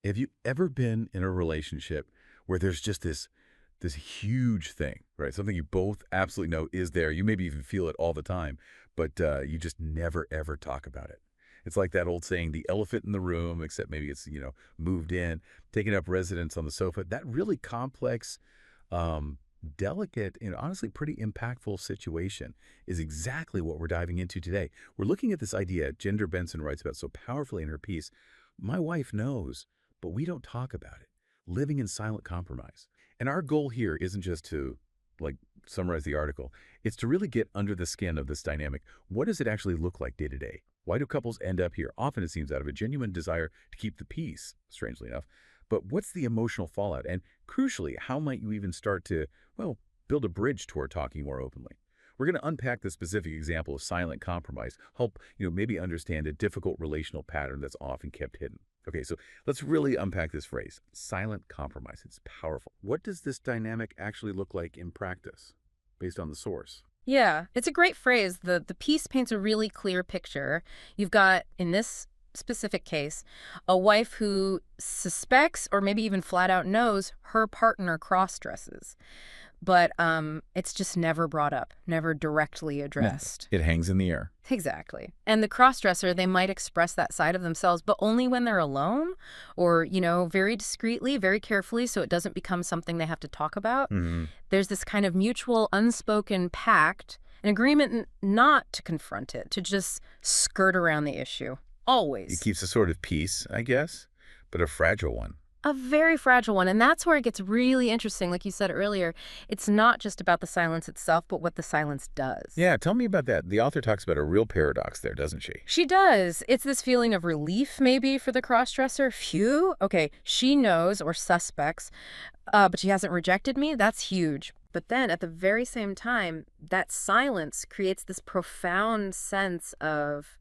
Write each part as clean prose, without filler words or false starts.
Have you ever been in a relationship where there's just this huge thing, right? Something you both absolutely know is there. You maybe even feel it all the time, but you just never ever talk about it. It's like that old saying, the elephant in the room, except maybe it's, moved in, taking up residence on the sofa. That really complex, um, delicate, and honestly pretty impactful situation is exactly what we're diving into today. We're looking at this idea Ginger Benson writes about so powerfully in her piece. My wife knows, but we don't talk about it. Living in silent compromise. And our goal here isn't just to, like, summarize the article. It's to really get under the skin of this dynamic. What does it actually look like day to day? Why do couples end up here? Often it seems out of a genuine desire to keep the peace, strangely enough. But what's the emotional fallout? And crucially, how might you even start to, well, build a bridge toward talking more openly? We're going to unpack the specific example of silent compromise, help, maybe understand a difficult relational pattern that's often kept hidden. Okay, so let's really unpack this phrase, silent compromise. It's powerful. What does this dynamic actually look like in practice, based on the source? Yeah, it's a great phrase. The piece paints a really clear picture. You've got, in this specific case, a wife who suspects or maybe even flat out knows her partner cross-dresses. But it's just never brought up, never directly addressed. It hangs in the air. Exactly. And the cross-dresser, they might express that side of themselves, but only when they're alone or, very discreetly, very carefully, so it doesn't become something they have to talk about. There's this kind of mutual unspoken pact, an agreement not to confront it, to just skirt around the issue. Always. It keeps a sort of peace, I guess, but a fragile one. A very fragile one. And that's where it gets really interesting. Like you said earlier, it's not just about the silence itself, but what the silence does. Yeah, tell me about that. The author talks about a real paradox there, doesn't she? She does. It's this feeling of relief, maybe, for the crossdresser. Phew. Okay, she knows or suspects, but she hasn't rejected me. That's huge. But then at the very same time, that silence creates this profound sense of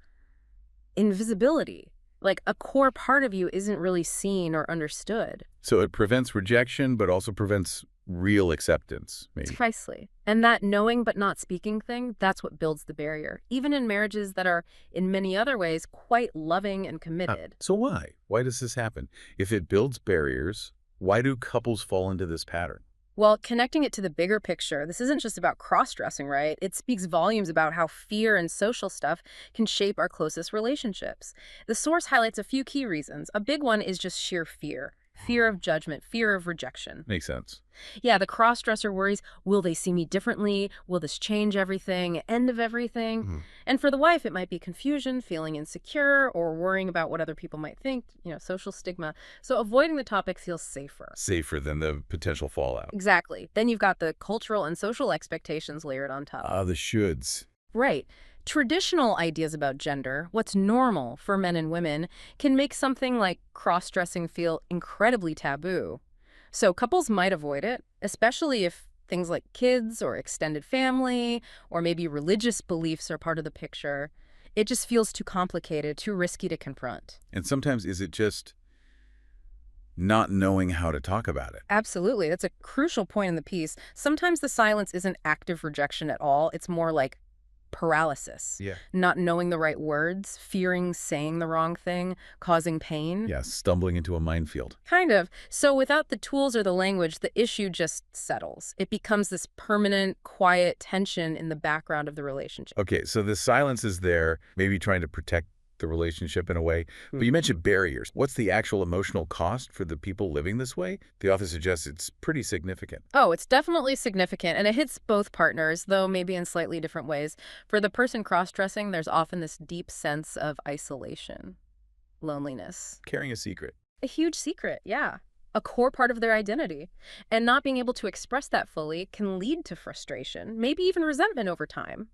invisibility. Like a core part of you isn't really seen or understood. So it prevents rejection, but also prevents real acceptance, maybe. Precisely. And that knowing but not speaking thing, that's what builds the barrier, even in marriages that are, in many other ways, quite loving and committed. So why? Why does this happen? If it builds barriers, why do couples fall into this pattern? Well, connecting it to the bigger picture, this isn't just about cross-dressing, right? It speaks volumes about how fear and social stuff can shape our closest relationships. The source highlights a few key reasons. A big one is just sheer fear. Fear of judgment, fear of rejection. Makes sense. Yeah, the cross-dresser worries, will they see me differently? Will this change everything? End of everything? And for the wife, it might be confusion, feeling insecure, or worrying about what other people might think, social stigma. So avoiding the topic feels safer. Safer than the potential fallout. Exactly. Then you've got the cultural and social expectations layered on top. The shoulds. Right. Traditional ideas about gender, what's normal for men and women, can make something like cross-dressing feel incredibly taboo. So couples might avoid it, especially if things like kids or extended family or maybe religious beliefs are part of the picture. It just feels too complicated, too risky to confront. And sometimes is it just not knowing how to talk about it? Absolutely. That's a crucial point in the piece. Sometimes the silence isn't active rejection at all. It's more like paralysis. Yeah. Not knowing the right words, fearing saying the wrong thing, causing pain. Yeah, stumbling into a minefield. Kind of. So without the tools or the language, the issue just settles. It becomes this permanent, quiet tension in the background of the relationship. Okay, so the silence is there, maybe trying to protect the relationship in a way. But you mentioned barriers. What's the actual emotional cost for the people living this way? The author suggests it's pretty significant. Oh, it's definitely significant, and it hits both partners, though maybe in slightly different ways. For the person cross-dressing, there's often this deep sense of isolation, loneliness. Carrying a secret. A huge secret, yeah. A core part of their identity. And not being able to express that fully can lead to frustration, maybe even resentment over time.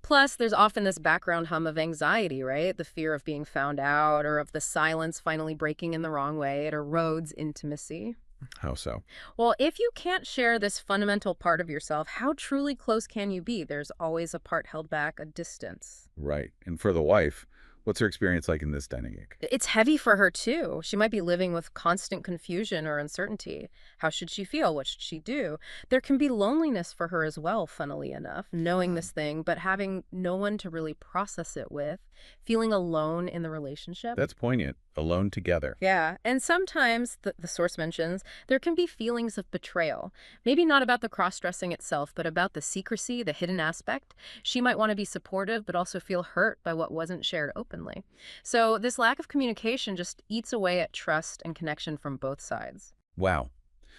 Plus, there's often this background hum of anxiety, right? The fear of being found out or of the silence finally breaking in the wrong way. It erodes intimacy. How so? Well, if you can't share this fundamental part of yourself, how truly close can you be? There's always a part held back, a distance. Right. And for the wife, What's her experience like in this dynamic? It's heavy for her, too. She might be living with constant confusion or uncertainty. How should she feel? What should she do? There can be loneliness for her as well, funnily enough, knowing this thing, but having no one to really process it with, feeling alone in the relationship. That's poignant. Alone together. Yeah, and sometimes, the source mentions, there can be feelings of betrayal. Maybe not about the cross-dressing itself, but about the secrecy, the hidden aspect. She might want to be supportive, but also feel hurt by what wasn't shared openly. So this lack of communication just eats away at trust and connection from both sides. Wow.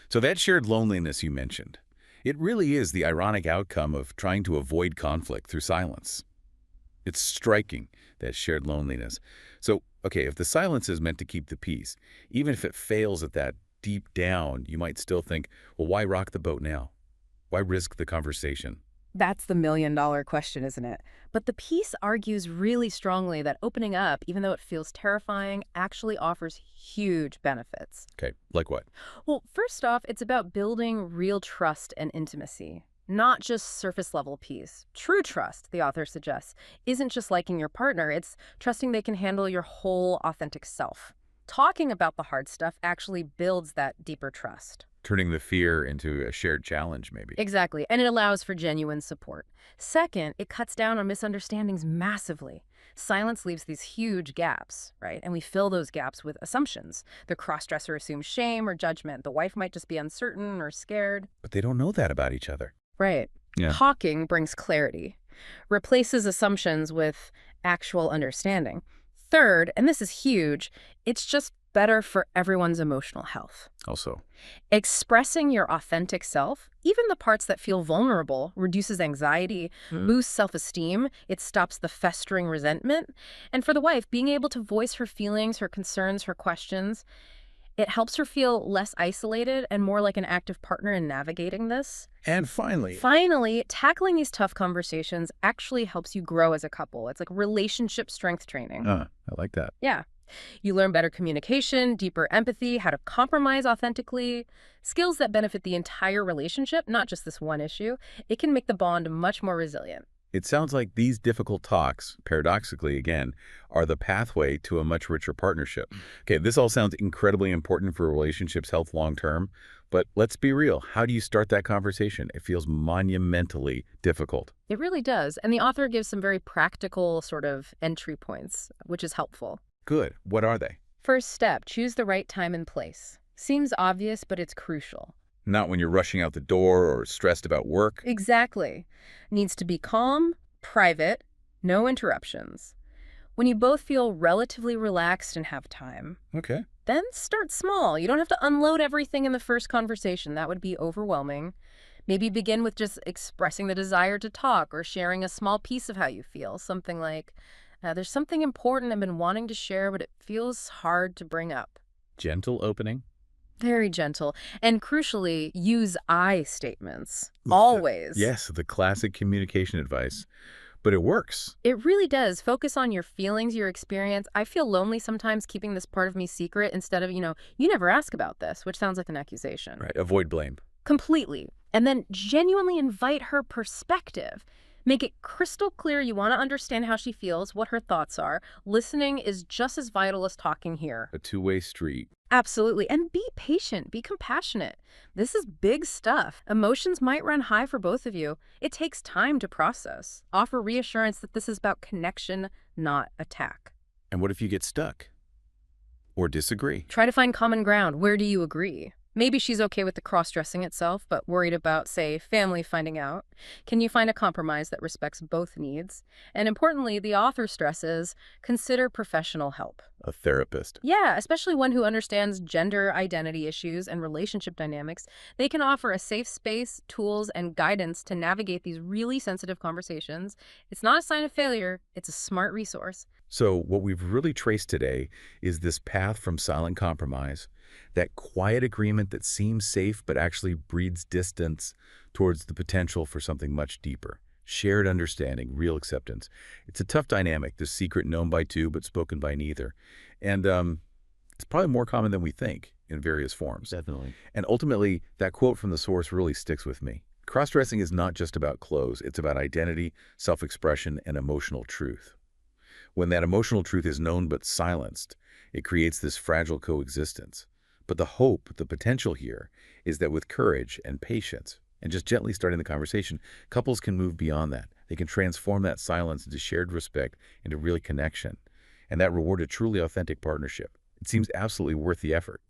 So that shared loneliness you mentioned, it really is the ironic outcome of trying to avoid conflict through silence. It's striking, that shared loneliness. So, okay, if the silence is meant to keep the peace, even if it fails at that deep down, you might still think, well, why rock the boat now? Why risk the conversation? That's the million-dollar question, isn't it? But the piece argues really strongly that opening up, even though it feels terrifying, actually offers huge benefits. Okay, like what? Well, first off, it's about building real trust and intimacy, not just surface-level peace. True trust, the author suggests, isn't just liking your partner, it's trusting they can handle your whole authentic self. Talking about the hard stuff actually builds that deeper trust. Turning the fear into a shared challenge, maybe. Exactly, and it allows for genuine support. Second, it cuts down on misunderstandings massively. Silence leaves these huge gaps, right? And we fill those gaps with assumptions. The crossdresser assumes shame or judgment. The wife might just be uncertain or scared. But they don't know that about each other. Right. Yeah. Talking brings clarity, replaces assumptions with actual understanding. Third, and this is huge, it's just better for everyone's emotional health. Also, Expressing your authentic self, even the parts that feel vulnerable, reduces anxiety, boosts self-esteem, it stops the festering resentment. And for the wife, being able to voice her feelings, her concerns, her questions, it helps her feel less isolated and more like an active partner in navigating this. and finally, Finally, tackling these tough conversations actually helps you grow as a couple. It's like relationship strength training. I like that. Yeah. You learn better communication, deeper empathy, how to compromise authentically, skills that benefit the entire relationship, not just this one issue. It can make the bond much more resilient. It sounds like these difficult talks, paradoxically again, are the pathway to a much richer partnership. Okay, this all sounds incredibly important for a relationship's health long term, but let's be real. How do you start that conversation? It feels monumentally difficult. It really does. And the author gives some very practical sort of entry points, which is helpful. Good. What are they? First step, choose the right time and place. Seems obvious, but it's crucial. Not when you're rushing out the door or stressed about work. Exactly. Needs to be calm, private, no interruptions. When you both feel relatively relaxed and have time, Okay. then start small. You don't have to unload everything in the first conversation. That would be overwhelming. Maybe begin with just expressing the desire to talk or sharing a small piece of how you feel. Something like, there's something important I've been wanting to share, but it feels hard to bring up. Gentle opening. Very gentle. And crucially, use I statements. Always. Yes, the classic communication advice. But it works. It really does. Focus on your feelings, your experience. I feel lonely sometimes keeping this part of me secret instead of, you never ask about this, which sounds like an accusation. Right. Avoid blame. Completely. And then genuinely invite her perspective. Make it crystal clear you want to understand how she feels, what her thoughts are. Listening is just as vital as talking here. A two-way street. Absolutely. And be patient, be compassionate. This is big stuff. Emotions might run high for both of you. It takes time to process. Offer reassurance that this is about connection, not attack. And what if you get stuck? Or disagree? Try to find common ground. Where do you agree? Maybe she's okay with the cross-dressing itself, but worried about, say, family finding out. Can you find a compromise that respects both needs? And importantly, the author stresses, consider professional help. A therapist. Yeah, especially one who understands gender identity issues and relationship dynamics. They can offer a safe space, tools, and guidance to navigate these really sensitive conversations. It's not a sign of failure. It's a smart resource. So what we've really traced today is this path from silent compromise, that quiet agreement that seems safe but actually breeds distance towards the potential for something much deeper. Shared understanding, real acceptance. It's a tough dynamic, this secret known by two but spoken by neither. And it's probably more common than we think in various forms. Definitely. And ultimately, that quote from the source really sticks with me. Cross-dressing is not just about clothes. It's about identity, self-expression, and emotional truth. When that emotional truth is known but silenced, it creates this fragile coexistence. But the hope, the potential here, is that with courage and patience, and just gently starting the conversation, couples can move beyond that. They can transform that silence into shared respect, into real connection, and that reward a truly authentic partnership. It seems absolutely worth the effort.